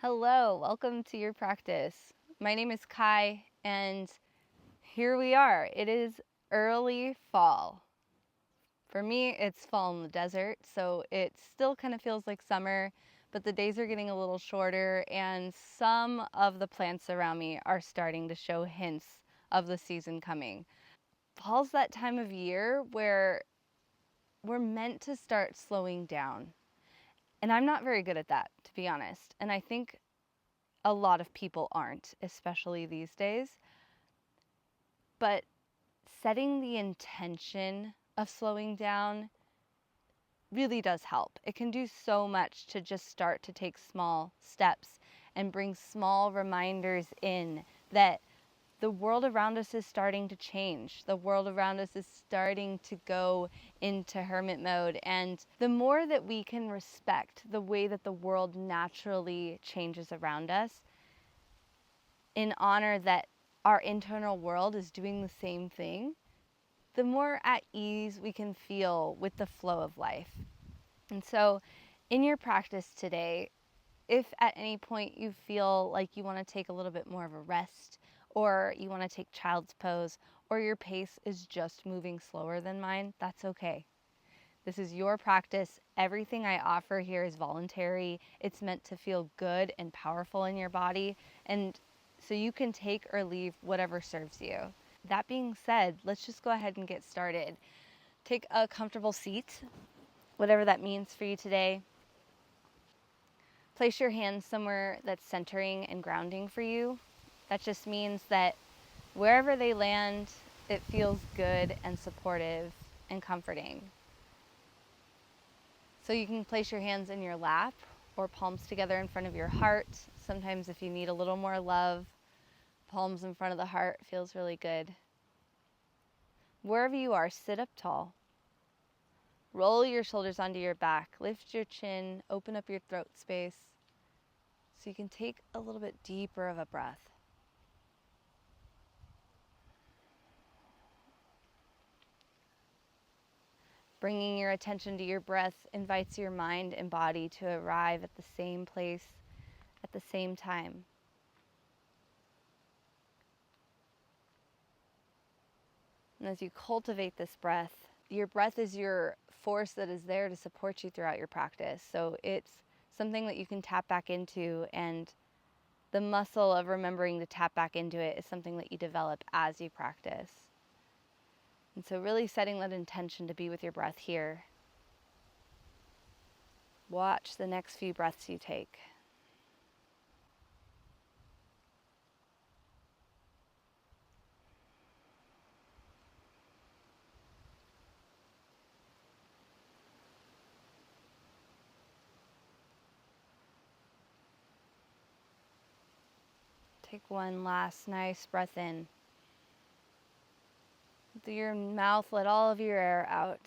Hello, welcome to your practice. My name is Kai, and here we are. It is early fall. For me, it's fall in the desert, so it still kind of feels like summer, but the days are getting a little shorter, and some of the plants around me are starting to show hints of the season coming. Fall's that time of year where we're meant to start slowing down. And I'm not very good at that, to be honest. And I think a lot of people aren't, especially these days. But setting the intention of slowing down really does help. It can do so much to just start to take small steps and bring small reminders in that the world around us is starting to change. The world around us is starting to go into hermit mode. And the more that we can respect the way that the world naturally changes around us, in honor that our internal world is doing the same thing, the more at ease we can feel with the flow of life. And so, in your practice today, if at any point you feel like you want to take a little bit more of a rest, or you want to take child's pose, or your pace is just moving slower than mine, that's okay. This is your practice. Everything I offer here is voluntary. It's meant to feel good and powerful in your body, and so you can take or leave whatever serves you. That being said, let's just go ahead and get started. Take a comfortable seat, whatever that means for you today. Place your hands somewhere that's centering and grounding for you. That just means that wherever they land, it feels good and supportive and comforting. So you can place your hands in your lap or palms together in front of your heart. Sometimes if you need a little more love, palms in front of the heart feels really good. Wherever you are, sit up tall. Roll your shoulders onto your back. Lift your chin, open up your throat space so you can take a little bit deeper of a breath. Bringing your attention to your breath invites your mind and body to arrive at the same place at the same time. And as you cultivate this breath, your breath is your force that is there to support you throughout your practice. So it's something that you can tap back into, and the muscle of remembering to tap back into it is something that you develop as you practice. And so really setting that intention to be with your breath here. Watch the next few breaths you take. Take one last nice breath in. Through your mouth, let all of your air out.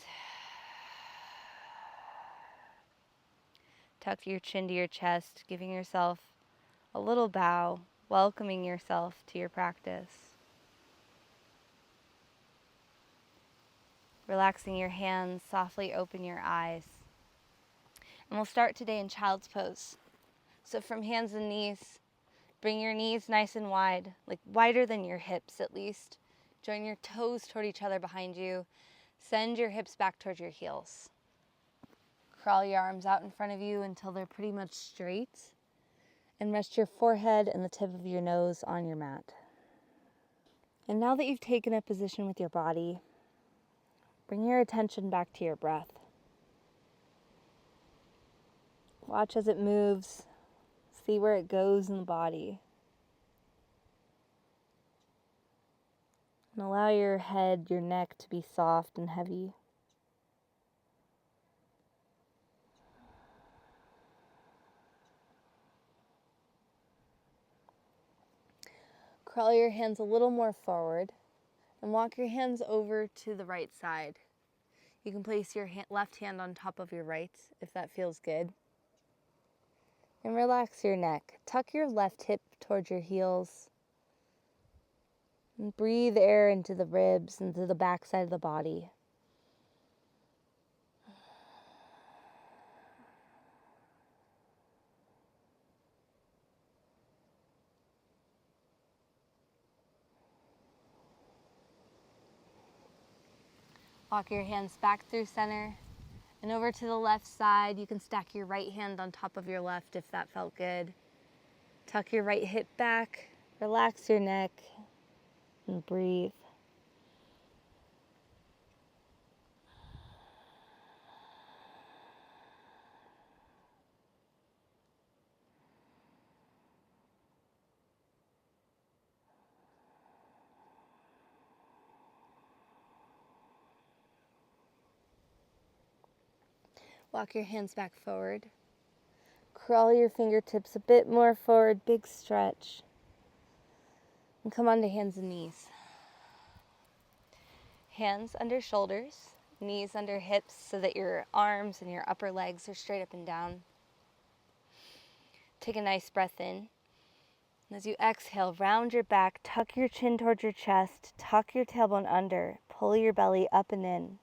Tuck your chin to your chest, giving yourself a little bow, welcoming yourself to your practice. Relaxing your hands, softly open your eyes. And we'll start today in child's pose. So from hands and knees, bring your knees nice and wide, like wider than your hips at least. Join your toes toward each other behind you. Send your hips back towards your heels. Crawl your arms out in front of you until they're pretty much straight. And rest your forehead and the tip of your nose on your mat. And now that you've taken a position with your body, bring your attention back to your breath. Watch as it moves. See where it goes in the body. And allow your head, your neck to be soft and heavy. Crawl your hands a little more forward and walk your hands over to the right side. You can place your left hand on top of your right if that feels good. And relax your neck. Tuck your left hip towards your heels. And breathe air into the ribs and to the back side of the body. Walk your hands back through center and over to the left side. You can stack your right hand on top of your left if that felt good. Tuck your right hip back, relax your neck, and breathe. Walk your hands back forward. Crawl your fingertips a bit more forward, big stretch. And come onto hands and knees. Hands under shoulders, knees under hips so that your arms and your upper legs are straight up and down. Take a nice breath in. And as you exhale, round your back, tuck your chin towards your chest, tuck your tailbone under, pull your belly up and in.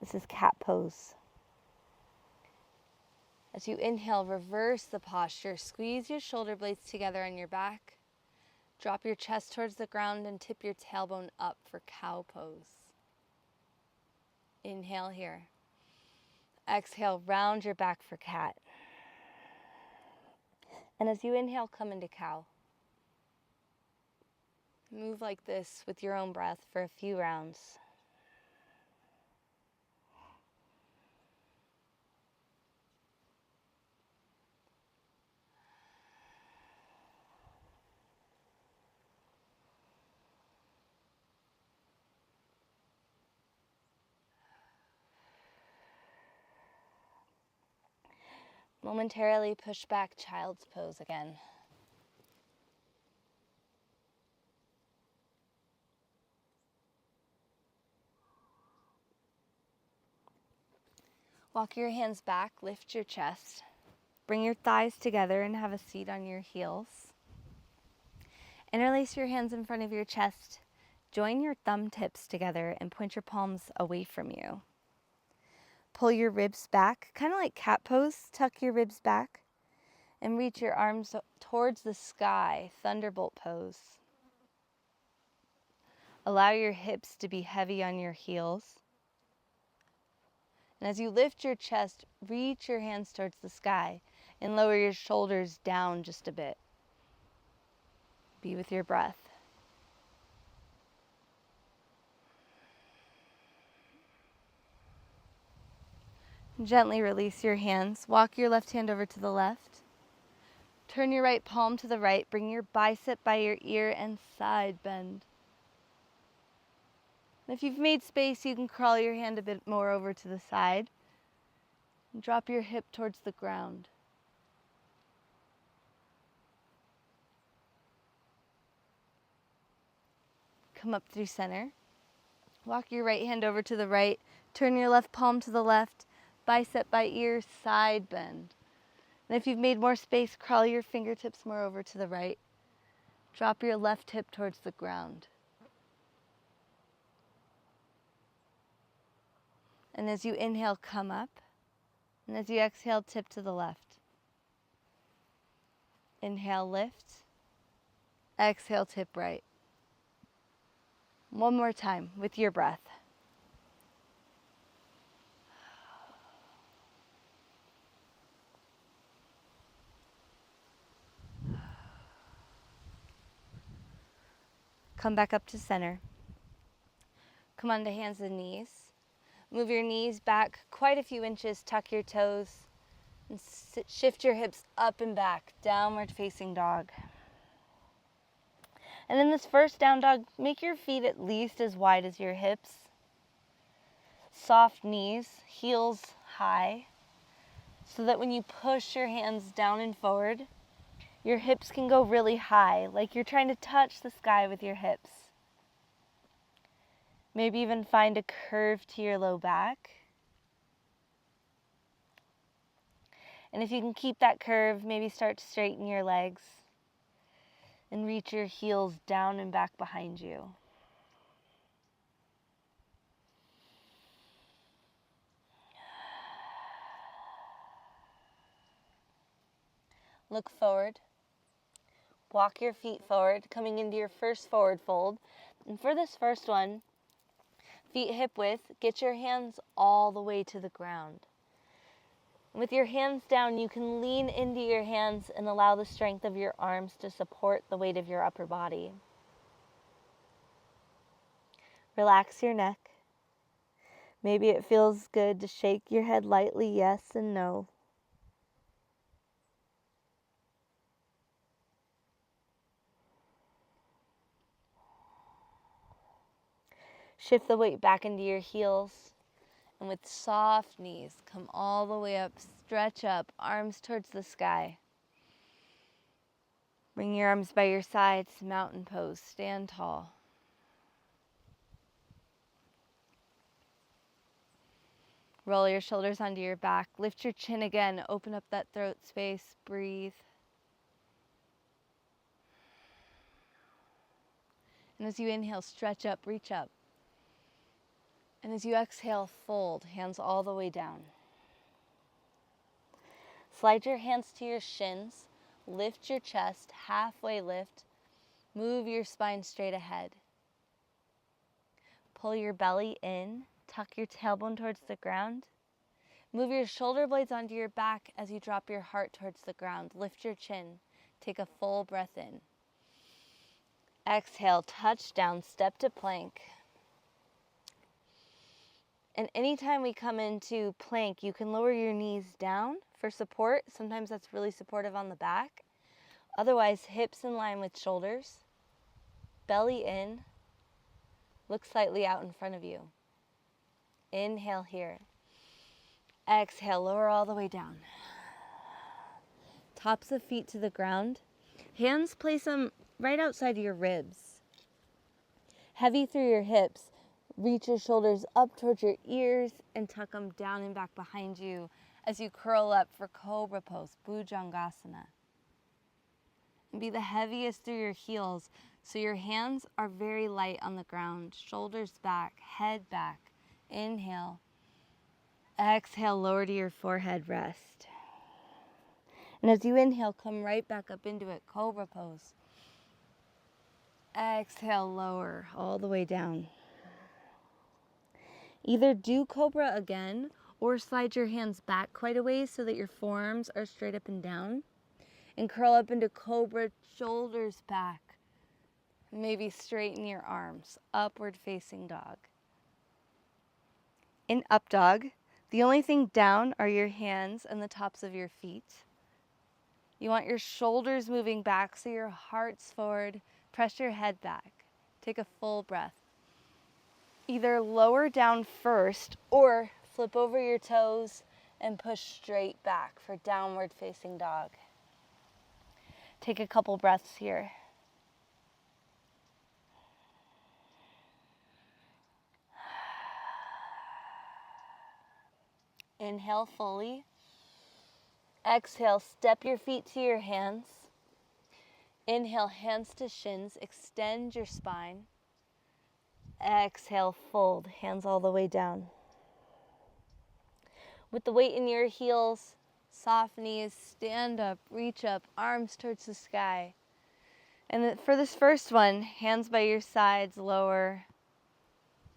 This is cat pose. As you inhale, reverse the posture. Squeeze your shoulder blades together on your back. Drop your chest towards the ground and tip your tailbone up for cow pose. Inhale here. Exhale, round your back for cat. And as you inhale, come into cow. Move like this with your own breath for a few rounds. Momentarily push back child's pose again. Walk your hands back, lift your chest. Bring your thighs together and have a seat on your heels. Interlace your hands in front of your chest. Join your thumb tips together and point your palms away from you. Pull your ribs back, kind of like cat pose. Tuck your ribs back and reach your arms towards the sky, thunderbolt pose. Allow your hips to be heavy on your heels. And as you lift your chest, reach your hands towards the sky and lower your shoulders down just a bit. Be with your breath. Gently release your hands. Walk your left hand over to the left. Turn your right palm to the right. Bring your bicep by your ear and side bend. And if you've made space, you can crawl your hand a bit more over to the side. And drop your hip towards the ground. Come up through center. Walk your right hand over to the right. Turn your left palm to the left. Bicep by ear, side bend. And if you've made more space, crawl your fingertips more over to the right. Drop your left hip towards the ground. And as you inhale, come up. And as you exhale, tip to the left. Inhale, lift. Exhale, tip right. One more time with your breath. Come back up to center. Come onto hands and knees. Move your knees back quite a few inches, tuck your toes, and shift your hips up and back, downward facing dog. And in this first down dog, make your feet at least as wide as your hips. Soft knees, heels high, so that when you push your hands down and forward, your hips can go really high, like you're trying to touch the sky with your hips. Maybe even find a curve to your low back. And if you can keep that curve, maybe start to straighten your legs and reach your heels down and back behind you. Look forward. Walk your feet forward, coming into your first forward fold. And for this first one, Feet hip width, get your hands all the way to the ground. With your hands down, you can lean into your hands and allow the strength of your arms to support the weight of your upper body. Relax your neck. Maybe it feels good to shake your head lightly, yes and no. Shift the weight back into your heels. And with soft knees, come all the way up, stretch up, arms towards the sky. Bring your arms by your sides, mountain pose, stand tall. Roll your shoulders onto your back, lift your chin again, open up that throat space, breathe. And as you inhale, stretch up, reach up. And as you exhale, fold, hands all the way down. Slide your hands to your shins, lift your chest, halfway lift, move your spine straight ahead. Pull your belly in, tuck your tailbone towards the ground. Move your shoulder blades onto your back as you drop your heart towards the ground. Lift your chin, take a full breath in. Exhale, touch down, step to plank. And anytime we come into plank, you can lower your knees down for support. Sometimes that's really supportive on the back. Otherwise, hips in line with shoulders, belly in, look slightly out in front of you. Inhale here. Exhale, lower all the way down. Tops of feet to the ground. Hands, place them right outside your ribs. Heavy through your hips. Reach your shoulders up towards your ears and tuck them down and back behind you as you curl up for Cobra Pose, Bhujangasana. And be the heaviest through your heels so your hands are very light on the ground. Shoulders back, head back. Inhale. Exhale, lower to your forehead, rest. And as you inhale, come right back up into it, Cobra Pose. Exhale, lower all the way down. Either do Cobra again or slide your hands back quite a ways so that your forearms are straight up and down. And curl up into Cobra, shoulders back. Maybe straighten your arms, upward facing dog. In up dog, the only thing down are your hands and the tops of your feet. You want your shoulders moving back so your heart's forward. Press your head back. Take a full breath. Either lower down first or flip over your toes and push straight back for downward facing dog. Take a couple breaths here. Inhale fully. Exhale, step your feet to your hands. Inhale, hands to shins, extend your spine. Exhale, fold, hands all the way down. With the weight in your heels, soft knees, stand up, reach up, arms towards the sky. And for this first one, hands by your sides, lower,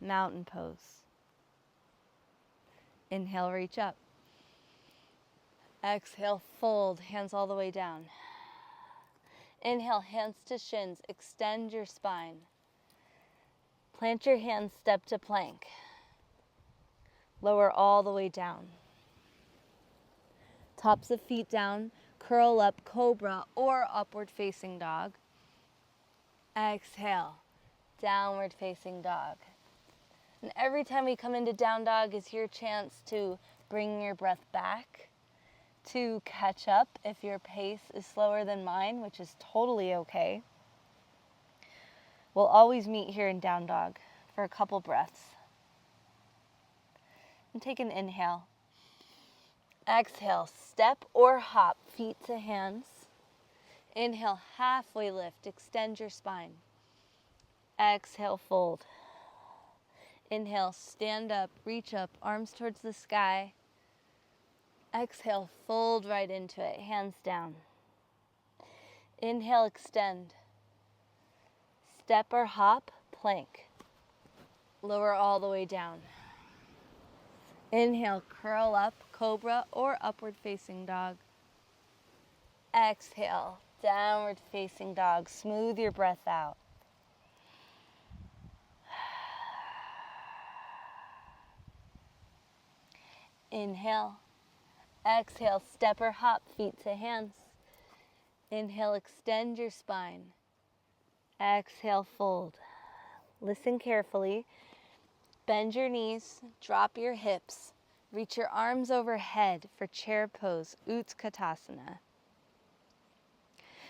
mountain pose. Inhale, reach up. Exhale, fold, hands all the way down. Inhale, hands to shins, extend your spine. Plant your hands, step to plank. Lower all the way down. Tops of feet down, curl up, Cobra or upward facing dog. Exhale, downward facing dog. And every time we come into down dog is your chance to bring your breath back, to catch up if your pace is slower than mine, which is totally okay. We'll always meet here in down dog for a couple breaths. And take an inhale. Exhale, step or hop, feet to hands. Inhale, halfway lift, extend your spine. Exhale, fold. Inhale, stand up, reach up, arms towards the sky. Exhale, fold right into it, hands down. Inhale, extend. Step or hop, plank. Lower all the way down. Inhale, curl up, cobra or upward facing dog. Exhale, downward facing dog. Smooth your breath out. Inhale. Exhale, step or hop, feet to hands. Inhale, extend your spine. Exhale, fold. Listen carefully. Bend your knees, drop your hips. Reach your arms overhead for chair pose, Utkatasana.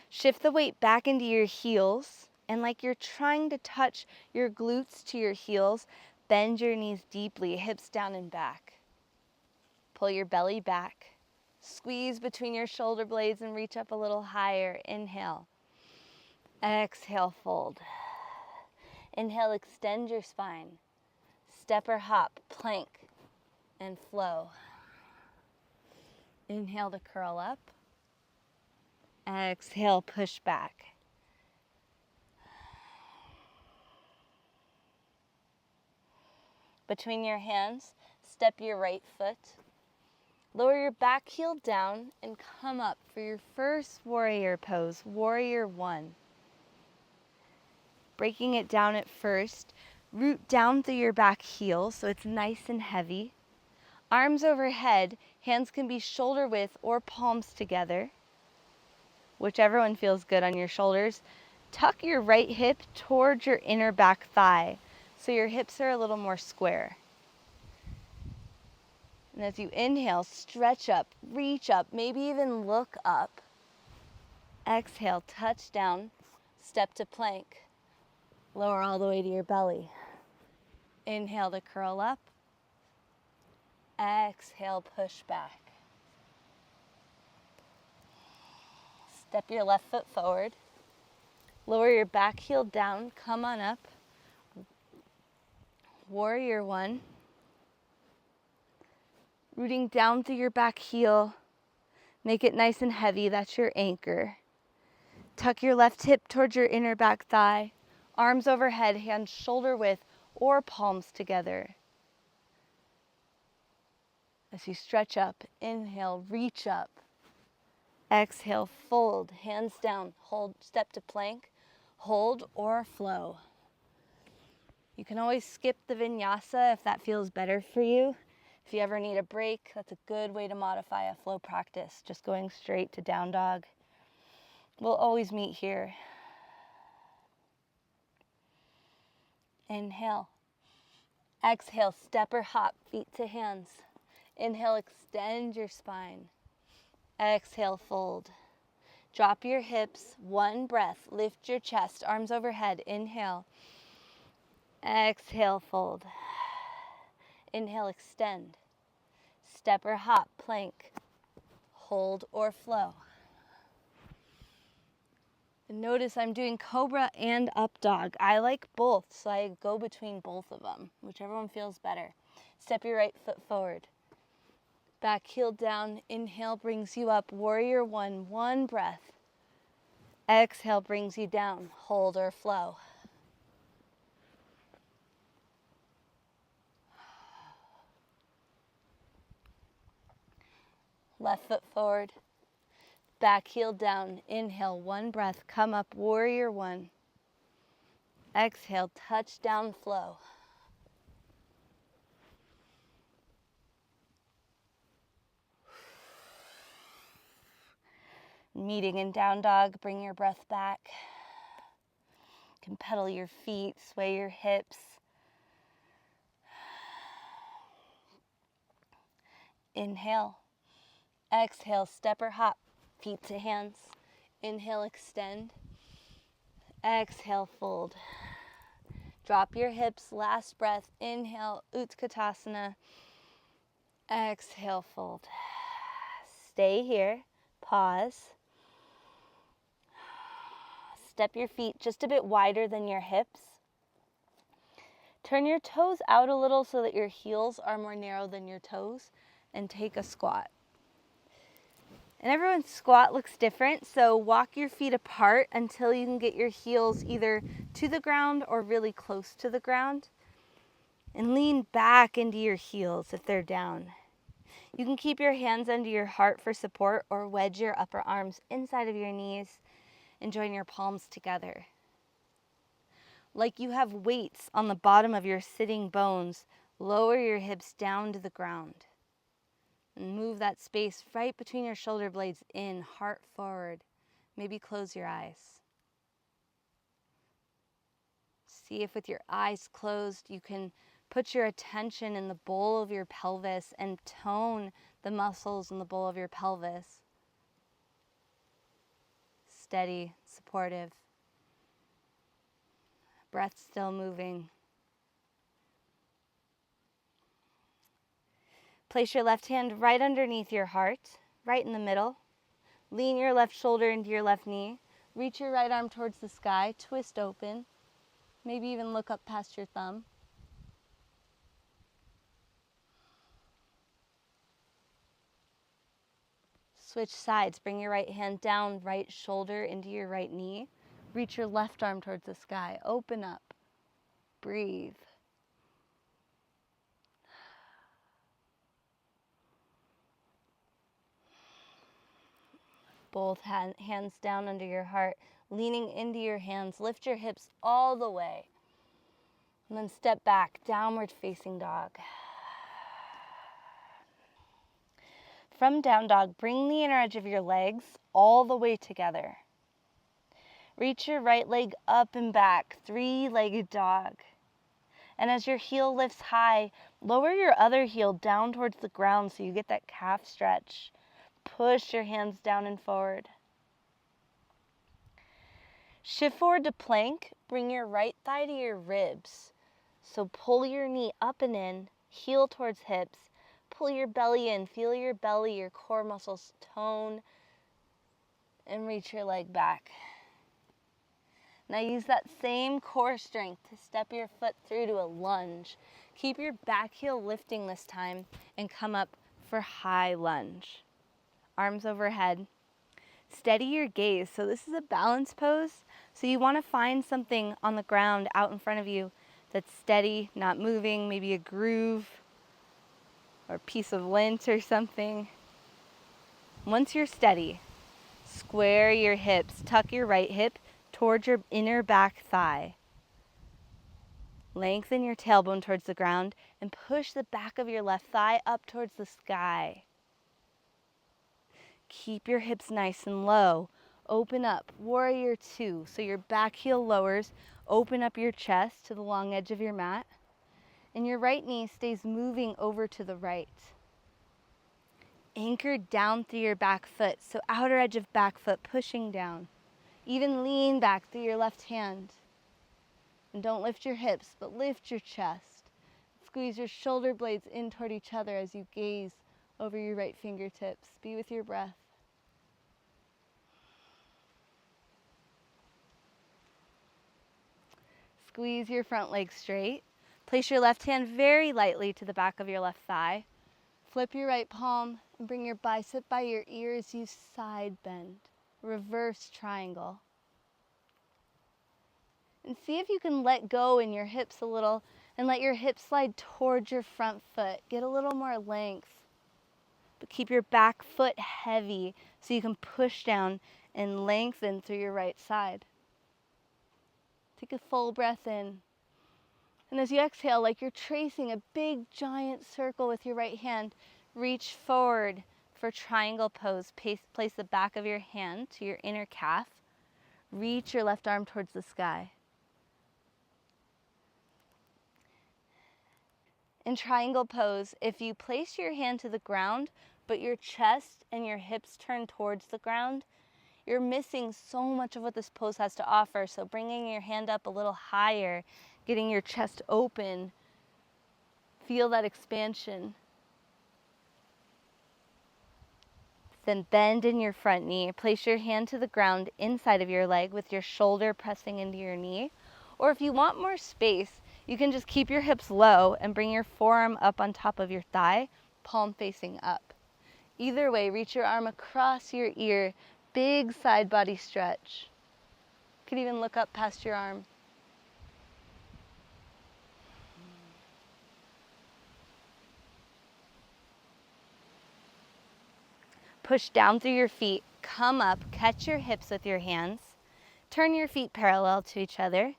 Shift the weight back into your heels, and like you're trying to touch your glutes to your heels, bend your knees deeply, hips down and back. Pull your belly back. Squeeze between your shoulder blades and reach up a little higher. Inhale. Exhale, fold. Inhale, extend your spine. Step or hop, plank, and flow. Inhale to curl up. Exhale, push back. Between your hands, step your right foot. Lower your back heel down and come up for your first warrior pose, warrior one. Breaking it down at first, root down through your back heel so it's nice and heavy. Arms overhead, hands can be shoulder width or palms together. Whichever one feels good on your shoulders. Tuck your right hip towards your inner back thigh so your hips are a little more square. And as you inhale, stretch up, reach up, maybe even look up. Exhale, touch down, step to plank. Lower all the way to your belly. Inhale to curl up. Exhale, push back. Step your left foot forward. Lower your back heel down, come on up. Warrior one. Rooting down through your back heel. Make it nice and heavy, that's your anchor. Tuck your left hip towards your inner back thigh. Arms overhead, hands shoulder width or palms together. As you stretch up, inhale, reach up. Exhale, fold, hands down, hold, step to plank, hold or flow. You can always skip the vinyasa if that feels better for you. If you ever need a break, that's a good way to modify a flow practice, just going straight to down dog. We'll always meet here. Inhale. Exhale, step or hop, feet to hands. Inhale, extend your spine. Exhale, fold. Drop your hips, one breath. Lift your chest, arms overhead. Inhale. Exhale, fold. Inhale, extend. Step or hop, plank. Hold or flow. And notice I'm doing cobra and up dog. I like both, so I go between both of them, whichever one feels better. Step your right foot forward. Back heel down, inhale brings you up, warrior one, one breath. Exhale brings you down, hold or flow. Left foot forward, back heel down, inhale, one breath, come up, warrior one. Exhale, touch down, flow. Meeting in down dog, bring your breath back. You can pedal your feet, sway your hips. Inhale. Exhale, step or hop, feet to hands. Inhale, extend. Exhale, fold. Drop your hips, last breath. Inhale, Utkatasana. Exhale, fold. Stay here, pause. Step your feet just a bit wider than your hips. Turn your toes out a little so that your heels are more narrow than your toes, and take a squat. And everyone's squat looks different, so walk your feet apart until you can get your heels either to the ground or really close to the ground. And lean back into your heels if they're down. You can keep your hands under your heart for support or wedge your upper arms inside of your knees and join your palms together. Like you have weights on the bottom of your sitting bones, lower your hips down to the ground. And move that space right between your shoulder blades in, heart forward. Maybe close your eyes. See if with your eyes closed you can put your attention in the bowl of your pelvis and tone the muscles in the bowl of your pelvis. Steady, supportive. Breath still moving. Place your left hand right underneath your heart, right in the middle. Lean your left shoulder into your left knee. Reach your right arm towards the sky, twist open. Maybe even look up past your thumb. Switch sides. Bring your right hand down, right shoulder into your right knee. Reach your left arm towards the sky. Open up. Breathe. Both hands down under your heart, leaning into your hands. Lift your hips all the way. And then step back, downward facing dog. From down dog, bring the inner edge of your legs all the way together. Reach your right leg up and back, three-legged dog. And as your heel lifts high, lower your other heel down towards the ground so you get that calf stretch. Push your hands down and forward. Shift forward to plank. Bring your right thigh to your ribs. So pull your knee up and in, heel towards hips. Pull your belly in, feel your belly, your core muscles tone, and reach your leg back. Now use that same core strength to step your foot through to a lunge. Keep your back heel lifting this time and come up for high lunge. Arms overhead. Steady your gaze. So this is a balance pose. So you want to find something on the ground out in front of you that's steady, not moving, maybe a groove or a piece of lint or something. Once you're steady, square your hips. Tuck your right hip towards your inner back thigh. Lengthen your tailbone towards the ground and push the back of your left thigh up towards the sky. Keep your hips nice and low. Open up, warrior two. So your back heel lowers. Open up your chest to the long edge of your mat. And your right knee stays moving over to the right. Anchored down through your back foot. So outer edge of back foot pushing down. Even lean back through your left hand. And don't lift your hips, but lift your chest. Squeeze your shoulder blades in toward each other as you gaze over your right fingertips. Be with your breath. Squeeze your front leg straight. Place your left hand very lightly to the back of your left thigh. Flip your right palm and bring your bicep by your ear as you side bend. Reverse triangle. And see if you can let go in your hips a little and let your hips slide towards your front foot. Get a little more length. But keep your back foot heavy so you can push down and lengthen through your right side. Take a full breath in. And as you exhale, like you're tracing a big giant circle with your right hand, reach forward for triangle pose. Place the back of your hand to your inner calf. Reach your left arm towards the sky. In triangle pose, if you place your hand to the ground, but your chest and your hips turn towards the ground, you're missing so much of what this pose has to offer. So bringing your hand up a little higher, getting your chest open, feel that expansion. Then bend in your front knee. Place your hand to the ground inside of your leg with your shoulder pressing into your knee. Or if you want more space, you can just keep your hips low and bring your forearm up on top of your thigh, palm facing up. Either way, reach your arm across your ear, big side body stretch. You could even look up past your arm. Push down through your feet, come up, catch your hips with your hands, turn your feet parallel to each other.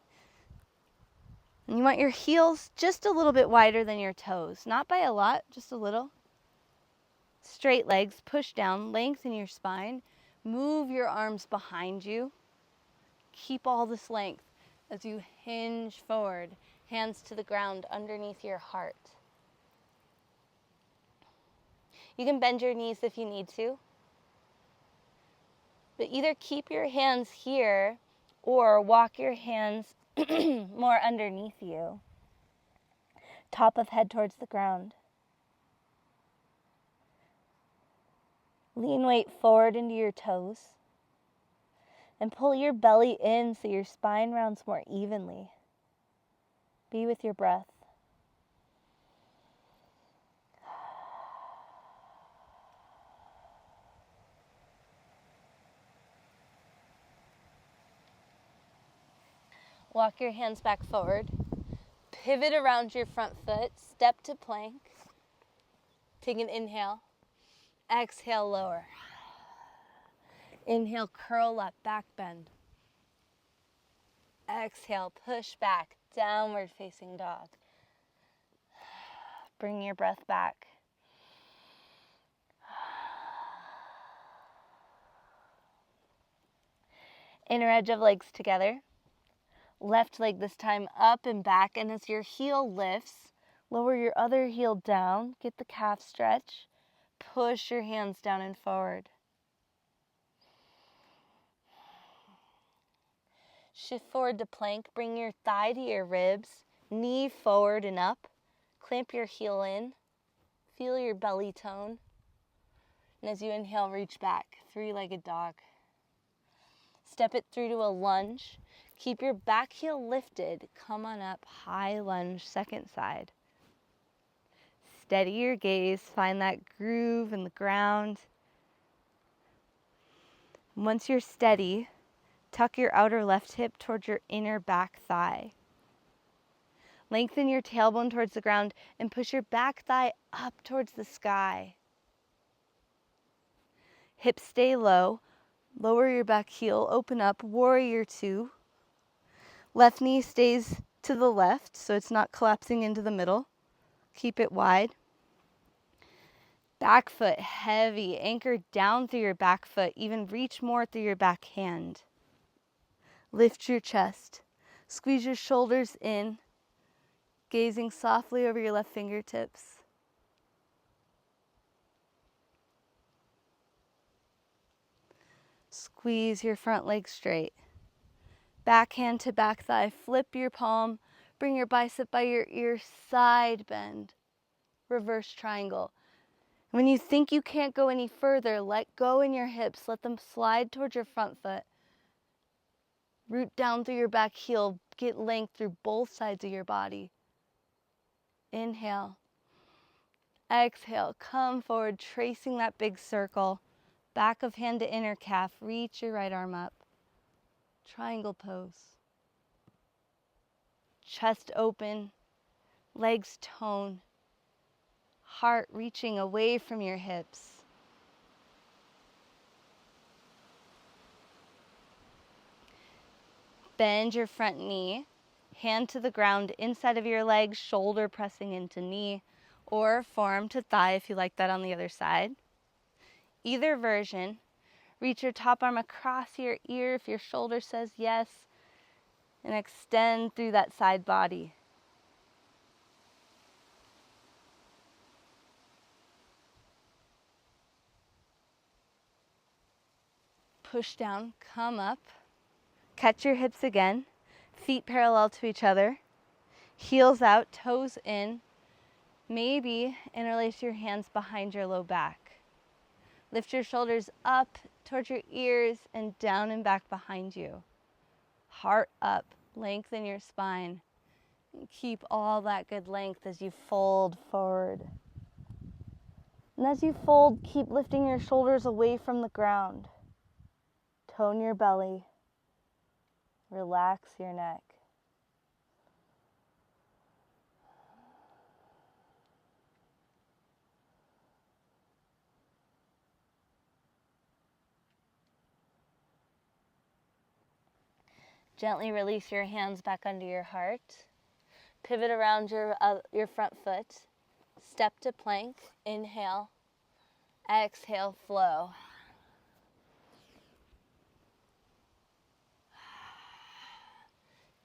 And you want your heels just a little bit wider than your toes, not by a lot, just a little. Straight legs, push down, lengthen your spine, move your arms behind you. Keep all this length as you hinge forward, hands to the ground underneath your heart. You can bend your knees if you need to, but either keep your hands here or walk your hands more underneath you, top of head towards the ground. Lean weight forward into your toes and pull your belly in so your spine rounds more evenly. Be with your breath. Walk your hands back forward. Pivot around your front foot. Step to plank. Take an inhale. Exhale, lower. Inhale, curl up, back bend. Exhale, push back, downward facing dog. Bring your breath back. Inner edge of legs together. Left leg this time up and back, and as your heel lifts, lower your other heel down, get the calf stretch, push your hands down and forward. Shift forward to plank, bring your thigh to your ribs, knee forward and up, clamp your heel in, feel your belly tone, and as you inhale, reach back, three-legged dog. Step it through to a lunge. Keep your back heel lifted. Come on up, high lunge, second side. Steady your gaze, find that groove in the ground. Once you're steady, tuck your outer left hip towards your inner back thigh. Lengthen your tailbone towards the ground and push your back thigh up towards the sky. Hips stay low. Lower your back heel, open up, warrior two. Left knee stays to the left, so it's not collapsing into the middle. Keep it wide. Back foot heavy, anchor down through your back foot, even reach more through your back hand. Lift your chest, squeeze your shoulders in, gazing softly over your left fingertips. Squeeze your front leg straight. Back hand to back thigh, flip your palm, bring your bicep by your ear, side bend, reverse triangle. When you think you can't go any further, let go in your hips, let them slide towards your front foot. Root down through your back heel, get length through both sides of your body. Inhale. Exhale, come forward, tracing that big circle. Back of hand to inner calf, reach your right arm up. Triangle pose. Chest open, legs tone, heart reaching away from your hips. Bend your front knee, hand to the ground inside of your leg, shoulder pressing into knee, or forearm to thigh if you like that on the other side. Either version, reach your top arm across your ear if your shoulder says yes, and extend through that side body. Push down, come up, catch your hips again, feet parallel to each other, heels out, toes in. Maybe interlace your hands behind your low back. Lift your shoulders up towards your ears and down and back behind you. Heart up, lengthen your spine. And keep all that good length as you fold forward. And as you fold, keep lifting your shoulders away from the ground. Tone your belly. Relax your neck. Gently release your hands back under your heart. Pivot around your front foot. Step to plank. Inhale. Exhale, flow.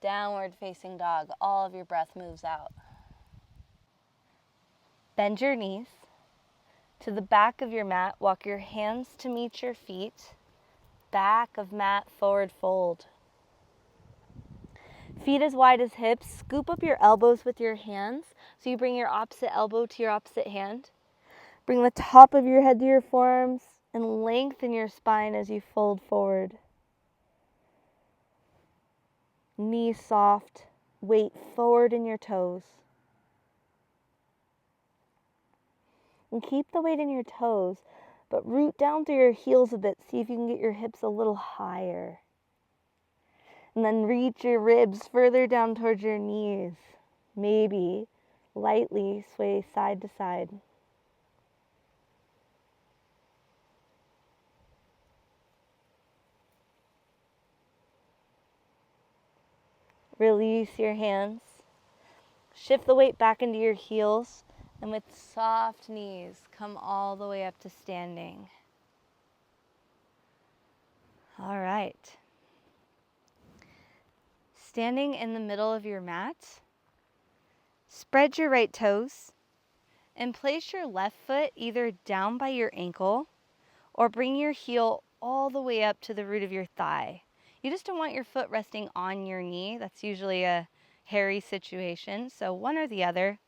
Downward facing dog. All of your breath moves out. Bend your knees to the back of your mat. Walk your hands to meet your feet. Back of mat, forward fold. Feet as wide as hips. Scoop up your elbows with your hands. So you bring your opposite elbow to your opposite hand. Bring the top of your head to your forearms and lengthen your spine as you fold forward. Knees soft. Weight forward in your toes. And keep the weight in your toes, but root down through your heels a bit. See if you can get your hips a little higher. And then reach your ribs further down towards your knees. Maybe lightly sway side to side. Release your hands. Shift the weight back into your heels. And with soft knees, come all the way up to standing. All right. Standing in the middle of your mat, spread your right toes and place your left foot either down by your ankle or bring your heel all the way up to the root of your thigh. You just don't want your foot resting on your knee. That's usually a hairy situation, so one or the other.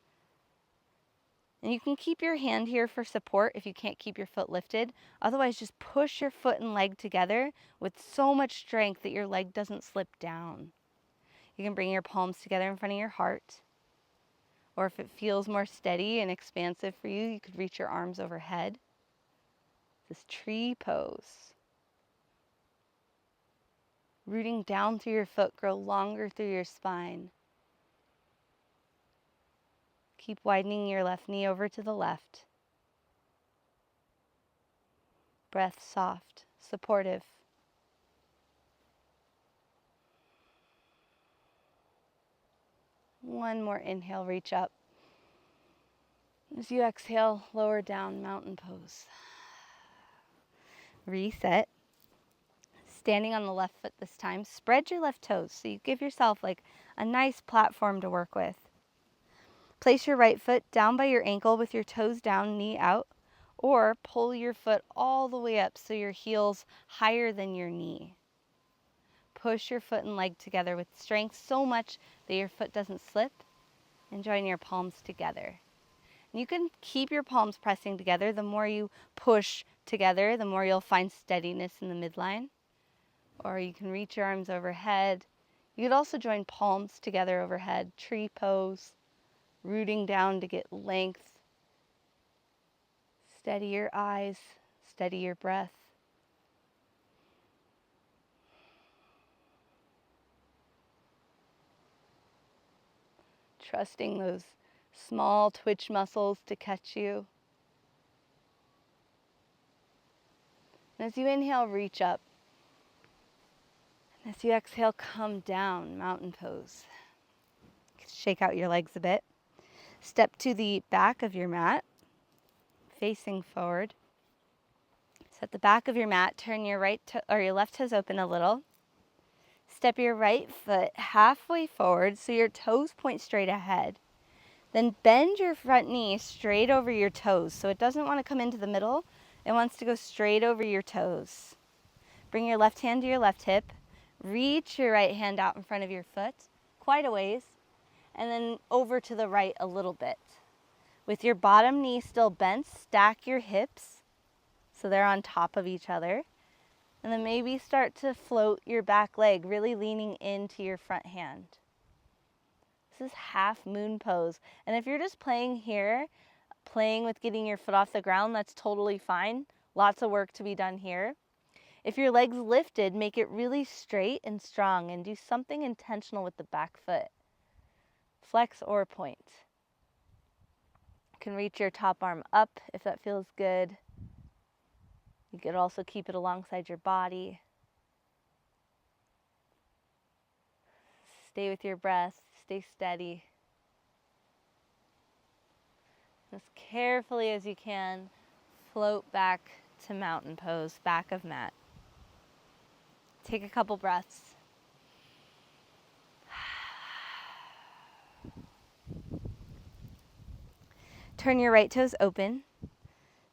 And you can keep your hand here for support if you can't keep your foot lifted. Otherwise, just push your foot and leg together with so much strength that your leg doesn't slip down. You can bring your palms together in front of your heart. Or if it feels more steady and expansive for you, you could reach your arms overhead. This tree pose. Rooting down through your foot, grow longer through your spine. Keep widening your left knee over to the left. Breath soft, supportive. One more inhale, reach up. As you exhale, lower down, mountain pose. Reset. Standing on the left foot this time, spread your left toes so you give yourself like a nice platform to work with. Place your right foot down by your ankle with your toes down, knee out, or pull your foot all the way up so your heel's higher than your knee. Push your foot and leg together with strength so much that your foot doesn't slip, and join your palms together. And you can keep your palms pressing together. The more you push together, the more you'll find steadiness in the midline. Or you can reach your arms overhead. You could also join palms together overhead, tree pose, rooting down to get length. Steady your eyes, steady your breath. Trusting those small twitch muscles to catch you. And as you inhale, reach up. And as you exhale, come down, mountain pose. Shake out your legs a bit. Step to the back of your mat, facing forward. So at the back of your mat, turn your your left toes open a little. Step your right foot halfway forward so your toes point straight ahead. Then bend your front knee straight over your toes. So it doesn't want to come into the middle. It wants to go straight over your toes. Bring your left hand to your left hip. Reach your right hand out in front of your foot, quite a ways, and then over to the right a little bit. With your bottom knee still bent, stack your hips so they're on top of each other. And then maybe start to float your back leg, really leaning into your front hand. This is half moon pose. And if you're just playing here, playing with getting your foot off the ground, that's totally fine. Lots of work to be done here. If your leg's lifted, make it really straight and strong and do something intentional with the back foot. Flex or point. You can reach your top arm up if that feels good. You could also keep it alongside your body. Stay with your breath. Stay steady. As carefully as you can, float back to mountain pose, back of mat. Take a couple breaths. Turn your right toes open.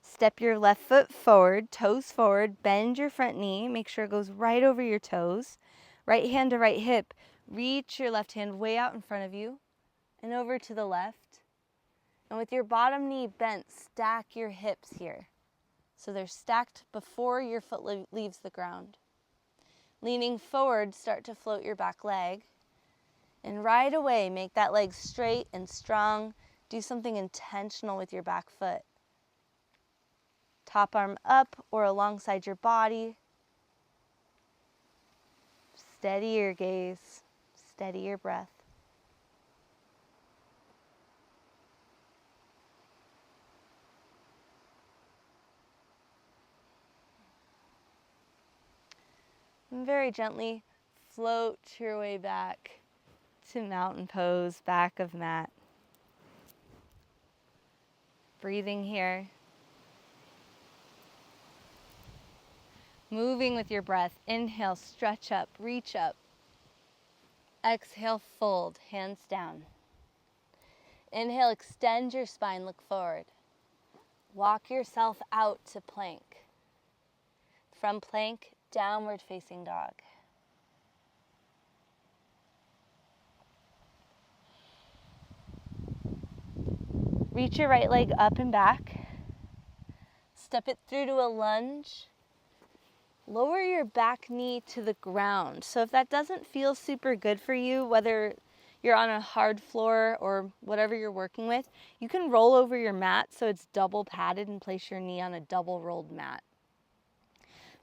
Step your left foot forward, toes forward, bend your front knee. Make sure it goes right over your toes. Right hand to right hip. Reach your left hand way out in front of you and over to the left. And with your bottom knee bent, stack your hips here. So they're stacked before your foot leaves the ground. Leaning forward, start to float your back leg. And right away, make that leg straight and strong. Do something intentional with your back foot. Top arm up or alongside your body. Steady your gaze, steady your breath. And very gently float your way back to mountain pose, back of mat. Breathing here. Moving with your breath. Inhale, stretch up, reach up. Exhale, fold, hands down. Inhale, extend your spine, look forward. Walk yourself out to plank. From plank, downward facing dog. Reach your right leg up and back. Step it through to a lunge. Lower your back knee to the ground. So if that doesn't feel super good for you, whether you're on a hard floor or whatever you're working with, you can roll over your mat so it's double padded and place your knee on a double rolled mat.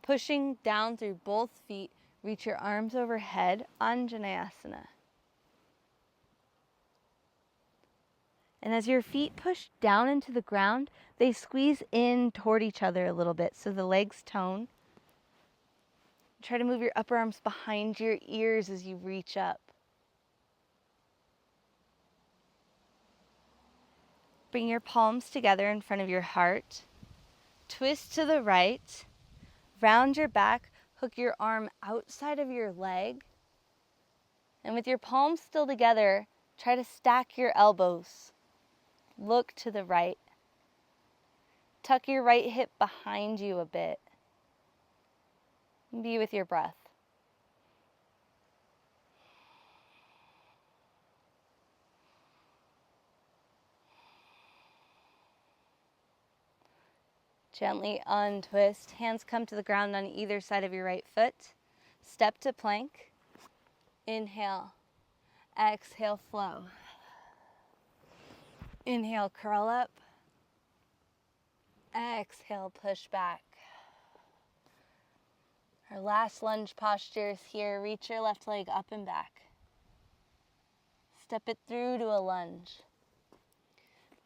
Pushing down through both feet, reach your arms overhead, Anjaneyasana. And as your feet push down into the ground, they squeeze in toward each other a little bit so the legs tone. Try to move your upper arms behind your ears as you reach up. Bring your palms together in front of your heart. Twist to the right. Round your back. Hook your arm outside of your leg. And with your palms still together, try to stack your elbows. Look to the right. Tuck your right hip behind you a bit. Be with your breath. Gently untwist. Hands come to the ground on either side of your right foot. Step to plank. Inhale. Exhale, flow. Inhale, curl up. Exhale, push back. Our last lunge posture is here. Reach your left leg up and back. Step it through to a lunge.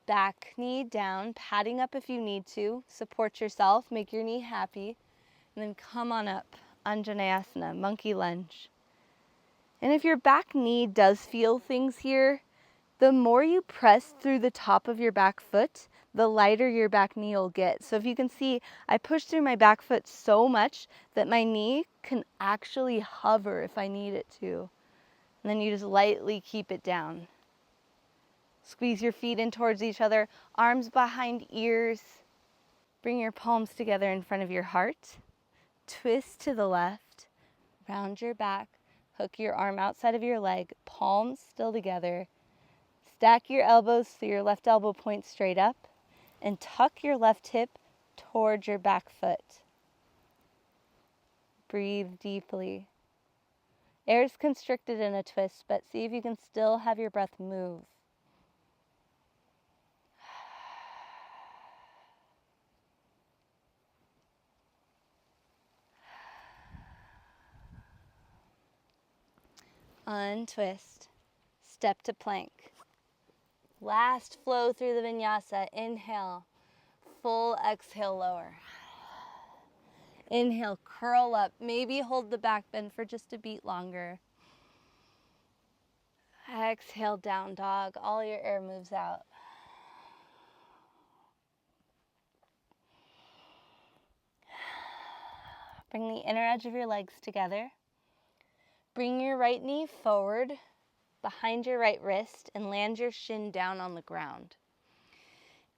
Back knee down, padding up if you need to. Support yourself, make your knee happy. And then come on up, Anjaneyasana, monkey lunge. And if your back knee does feel things here, the more you press through the top of your back foot, the lighter your back knee will get. So if you can see, I push through my back foot so much that my knee can actually hover if I need it to. And then you just lightly keep it down. Squeeze your feet in towards each other, arms behind ears. Bring your palms together in front of your heart. Twist to the left, round your back, hook your arm outside of your leg, palms still together. Stack your elbows so your left elbow points straight up, and tuck your left hip towards your back foot. Breathe deeply. Air is constricted in a twist, but see if you can still have your breath move. Untwist. Step to plank. Last flow through the vinyasa. Inhale. Full exhale, lower. Inhale, curl up. Maybe hold the back bend for just a beat longer. Exhale, down dog. All your air moves out. Bring the inner edge of your legs together. Bring your right knee forward behind your right wrist and land your shin down on the ground.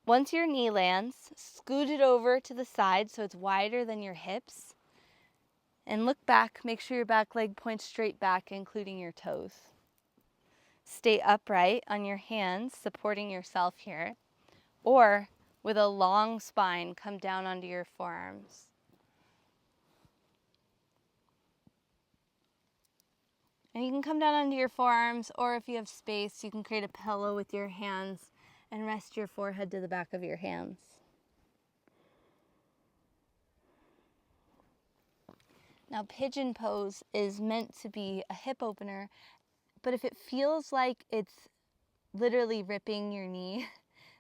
Once your knee lands, scoot it over to the side so it's wider than your hips. And look back, make sure your back leg points straight back, including your toes. Stay upright on your hands, supporting yourself here. Or with a long spine, come down onto your forearms. And you can come down onto your forearms, or if you have space, you can create a pillow with your hands and rest your forehead to the back of your hands. Now, pigeon pose is meant to be a hip opener, but if it feels like it's literally ripping your knee,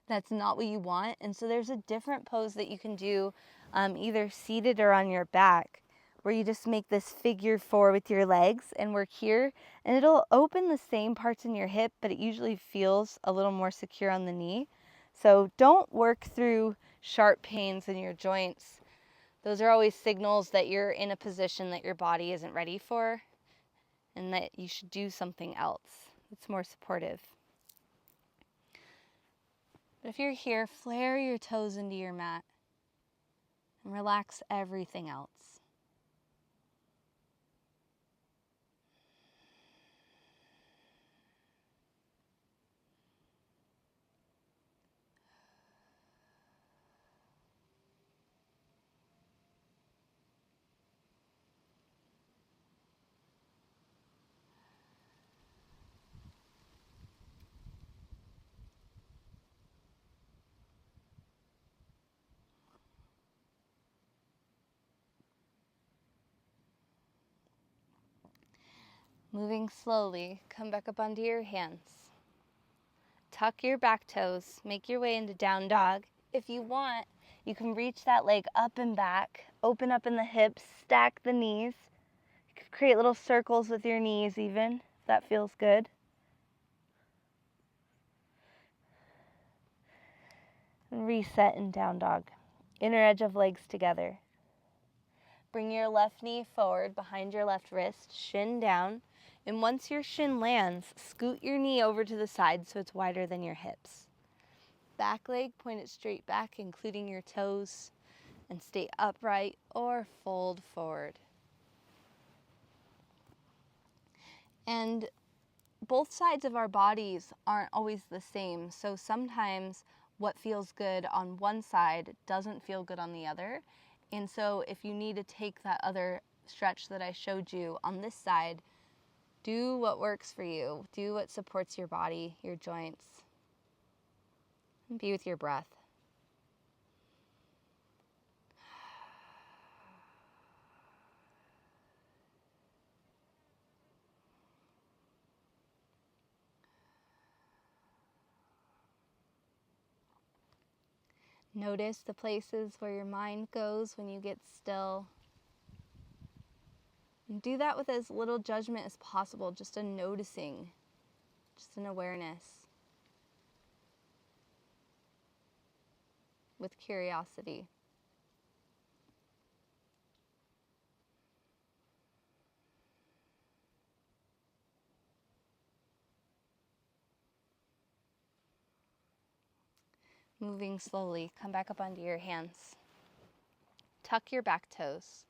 that's not what you want. And so there's a different pose that you can do, either seated or on your back, where you just make this figure four with your legs and work here, and it'll open the same parts in your hip, but it usually feels a little more secure on the knee. So don't work through sharp pains in your joints. Those are always signals that you're in a position that your body isn't ready for and that you should do something else that's more supportive. But if you're here, flare your toes into your mat and relax everything else. Moving slowly, come back up onto your hands. Tuck your back toes, make your way into down dog. If you want, you can reach that leg up and back, open up in the hips, stack the knees. You can create little circles with your knees even, if that feels good. And reset in down dog. Inner edge of legs together. Bring your left knee forward behind your left wrist, shin down. And once your shin lands, scoot your knee over to the side so it's wider than your hips. Back leg, point it straight back, including your toes, and stay upright or fold forward. And both sides of our bodies aren't always the same, so sometimes what feels good on one side doesn't feel good on the other. And so if you need to take that other stretch that I showed you on this side, do what works for you. Do what supports your body, your joints. And be with your breath. Notice the places where your mind goes when you get still. And do that with as little judgment as possible, just a noticing, just an awareness, with curiosity. Moving slowly, come back up onto your hands. Tuck your back toes.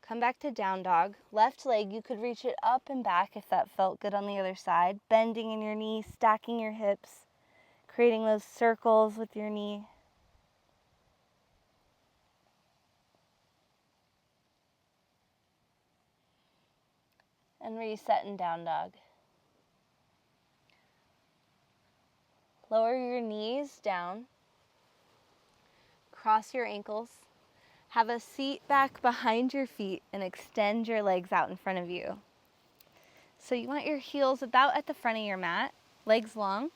Come back to down dog. Left leg, you could reach it up and back if that felt good on the other side. Bending in your knee, stacking your hips, creating those circles with your knee. And reset in down dog. Lower your knees down. Cross your ankles. Have a seat back behind your feet and extend your legs out in front of you. So you want your heels about at the front of your mat, legs long.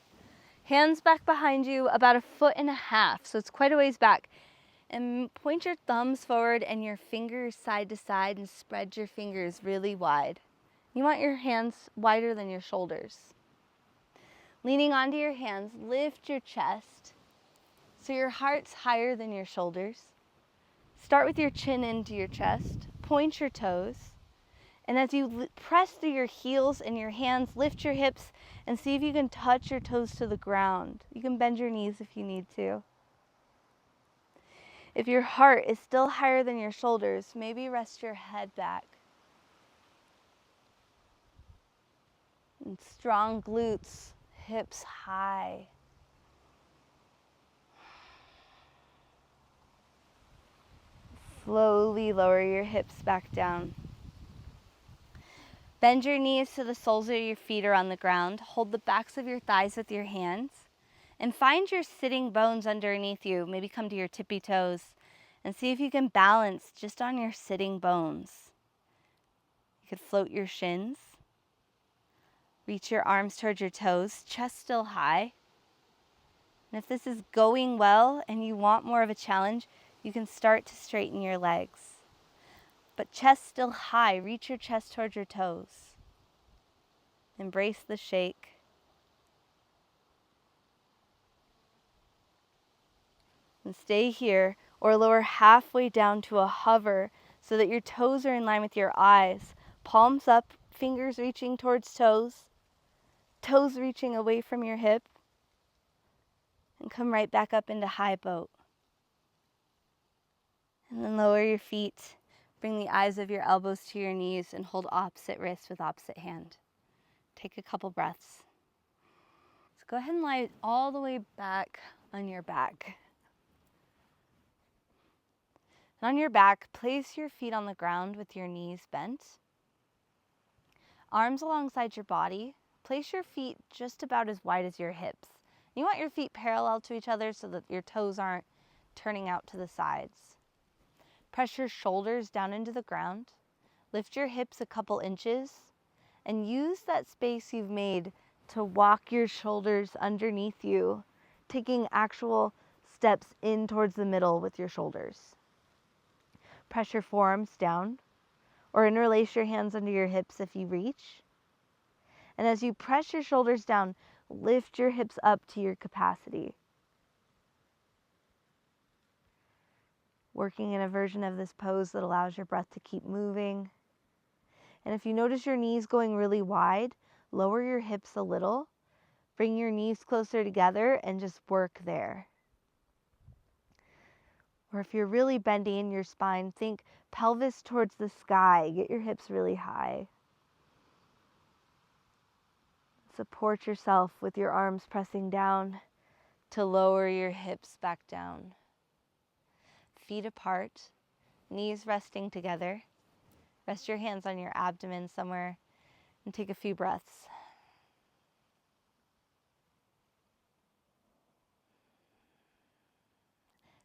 Hands back behind you about 1.5 feet, so it's quite a ways back. And point your thumbs forward and your fingers side to side and spread your fingers really wide. You want your hands wider than your shoulders. Leaning onto your hands, lift your chest so your heart's higher than your shoulders. Start with your chin into your chest, point your toes, and as you press through your heels and your hands, lift your hips and see if you can touch your toes to the ground. You can bend your knees if you need to. If your heart is still higher than your shoulders, maybe rest your head back. And strong glutes, hips high. Slowly lower your hips back down. Bend your knees so the soles of your feet are on the ground. Hold the backs of your thighs with your hands. And find your sitting bones underneath you. Maybe come to your tippy toes and see if you can balance just on your sitting bones. You could float your shins. Reach your arms towards your toes, chest still high. And if this is going well and you want more of a challenge, you can start to straighten your legs. But chest still high, reach your chest towards your toes. Embrace the shake. And stay here or lower halfway down to a hover so that your toes are in line with your eyes. Palms up, fingers reaching towards toes, toes reaching away from your hip. And come right back up into high boat. And then lower your feet. Bring the eyes of your elbows to your knees and hold opposite wrist with opposite hand. Take a couple breaths. So go ahead and lie all the way back on your back. And on your back, place your feet on the ground with your knees bent. Arms alongside your body. Place your feet just about as wide as your hips. You want your feet parallel to each other so that your toes aren't turning out to the sides. Press your shoulders down into the ground. Lift your hips a couple inches and use that space you've made to walk your shoulders underneath you, taking actual steps in towards the middle with your shoulders. Press your forearms down or interlace your hands under your hips if you reach. And as you press your shoulders down, lift your hips up to your capacity. Working in a version of this pose that allows your breath to keep moving. And if you notice your knees going really wide, lower your hips a little. Bring your knees closer together and just work there. Or if you're really bending in your spine, think pelvis towards the sky. Get your hips really high. Support yourself with your arms pressing down to lower your hips back down. Feet apart, knees resting together. Rest your hands on your abdomen somewhere and take a few breaths.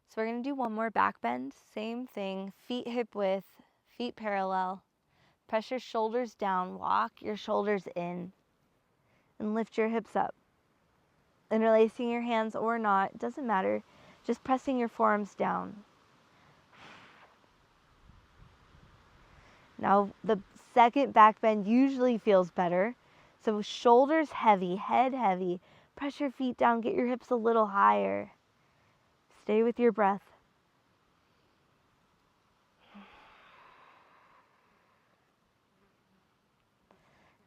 So we're going to do one more back bend. Same thing, feet hip width, feet parallel. Press your shoulders down, walk your shoulders in, and lift your hips up. Interlacing your hands or not, doesn't matter. Just pressing your forearms down. Now, the second back bend usually feels better. So shoulders heavy, head heavy. Press your feet down, get your hips a little higher. Stay with your breath.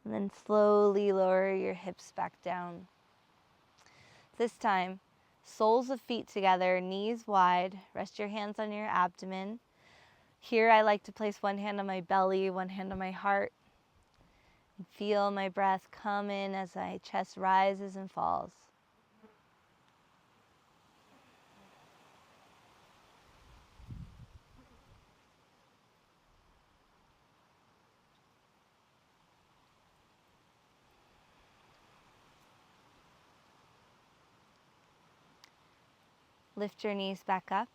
And then slowly lower your hips back down. This time, soles of feet together, knees wide. Rest your hands on your abdomen. Here I like to place one hand on my belly, one hand on my heart. And feel my breath come in as my chest rises and falls. Lift your knees back up.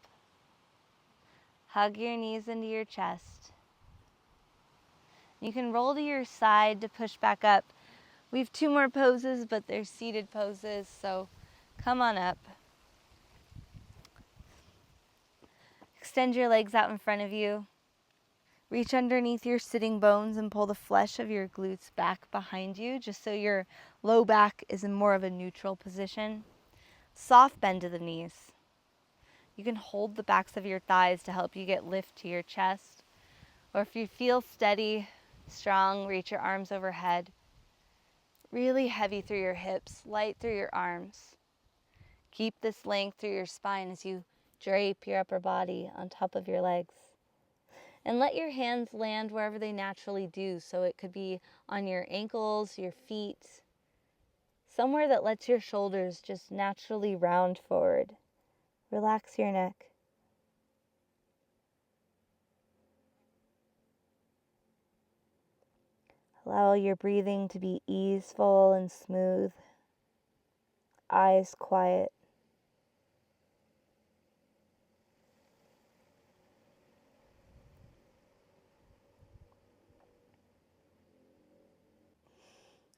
Hug your knees into your chest. You can roll to your side to push back up. We have two more poses, but they're seated poses, so come on up. Extend your legs out in front of you. Reach underneath your sitting bones and pull the flesh of your glutes back behind you, just so your low back is in more of a neutral position. Soft bend to the knees. You can hold the backs of your thighs to help you get lift to your chest. Or if you feel steady, strong, reach your arms overhead. Really heavy through your hips, light through your arms. Keep this length through your spine as you drape your upper body on top of your legs. And let your hands land wherever they naturally do. So it could be on your ankles, your feet, somewhere that lets your shoulders just naturally round forward. Relax your neck. Allow your breathing to be easeful and smooth. Eyes quiet.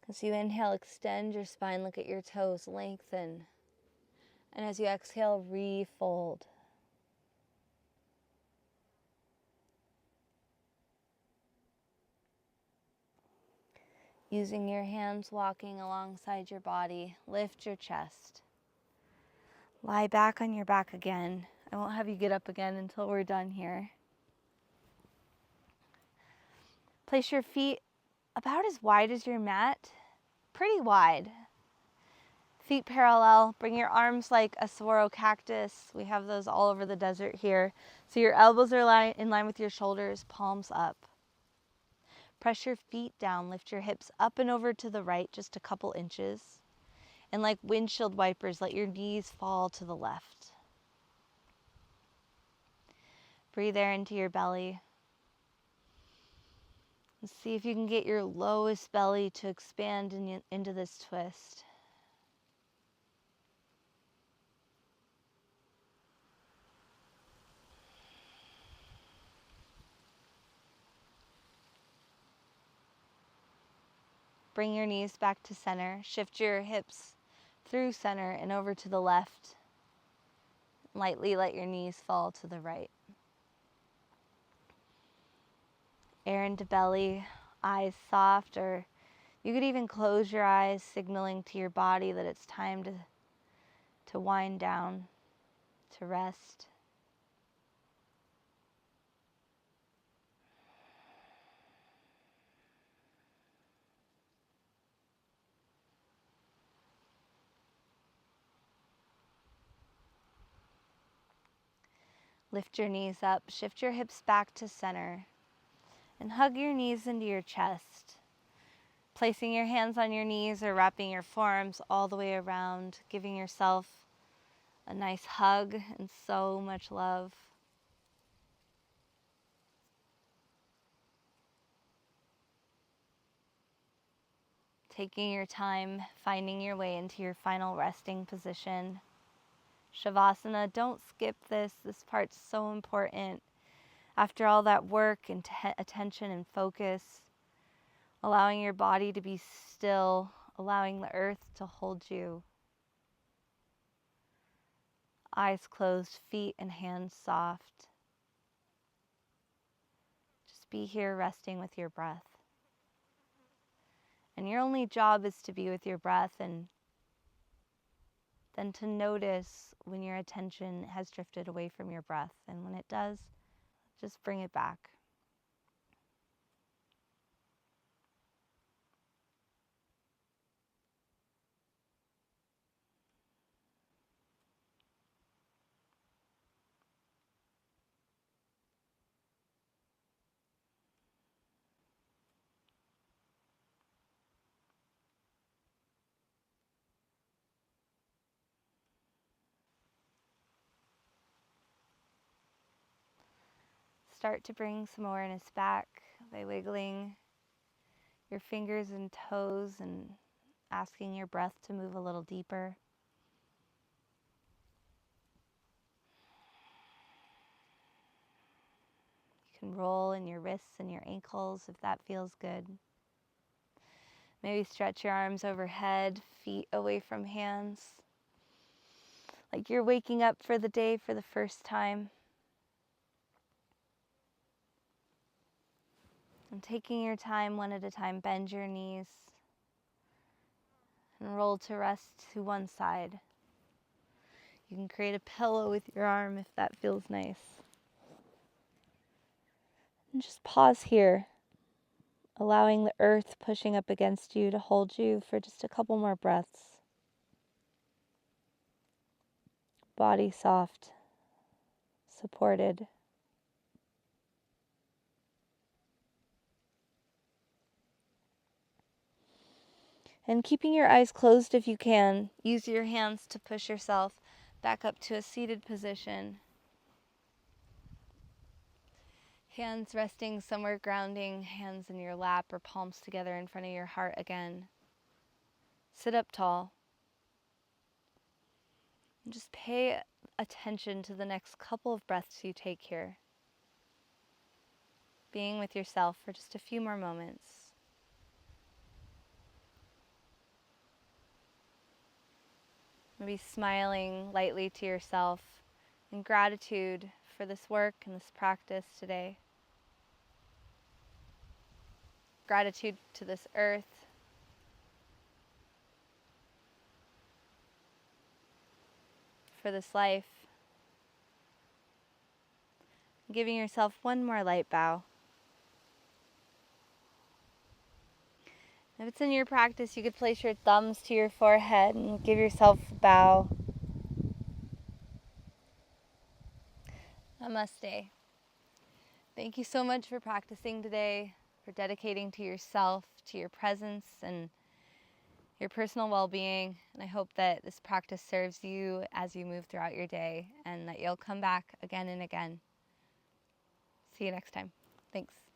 As you inhale, extend your spine, look at your toes, lengthen. And as you exhale, refold. Using your hands, walking alongside your body, lift your chest. Lie back on your back again. I won't have you get up again until we're done here. Place your feet about as wide as your mat, pretty wide. Feet parallel, bring your arms like a saguaro cactus. We have those all over the desert here. So your elbows are in line with your shoulders, palms up. Press your feet down, lift your hips up and over to the right just a couple inches. And like windshield wipers, let your knees fall to the left. Breathe air into your belly. And see if you can get your lowest belly to expand into this twist. Bring your knees back to center. Shift your hips through center and over to the left. Lightly let your knees fall to the right. Air into belly, eyes soft, or you could even close your eyes, signaling to your body that it's time to wind down, to rest. Lift your knees up, shift your hips back to center, and hug your knees into your chest. Placing your hands on your knees or wrapping your forearms all the way around, giving yourself a nice hug and so much love. Taking your time, finding your way into your final resting position. Shavasana, don't skip this. This part's so important. After all that work and attention and focus, allowing your body to be still, allowing the earth to hold you. Eyes closed, feet and hands soft. Just be here resting with your breath. And your only job is to be with your breath and then to notice when your attention has drifted away from your breath. And when it does, just bring it back. Start to bring some awareness back by wiggling your fingers and toes and asking your breath to move a little deeper. You can roll in your wrists and your ankles if that feels good. Maybe stretch your arms overhead, feet away from hands, like you're waking up for the day for the first time. And taking your time one at a time, bend your knees and roll to rest to one side. You can create a pillow with your arm if that feels nice. And just pause here, allowing the earth pushing up against you to hold you for just a couple more breaths. Body soft, supported. And keeping your eyes closed if you can, use your hands to push yourself back up to a seated position. Hands resting somewhere grounding, hands in your lap or palms together in front of your heart again. Sit up tall. And just pay attention to the next couple of breaths you take here. Being with yourself for just a few more moments. Maybe smiling lightly to yourself in gratitude for this work and this practice today. Gratitude to this earth. For this life. Giving yourself one more light bow. If it's in your practice, you could place your thumbs to your forehead and give yourself a bow. Namaste. Thank you so much for practicing today, for dedicating to yourself, to your presence, and your personal well-being. And I hope that this practice serves you as you move throughout your day and that you'll come back again and again. See you next time. Thanks.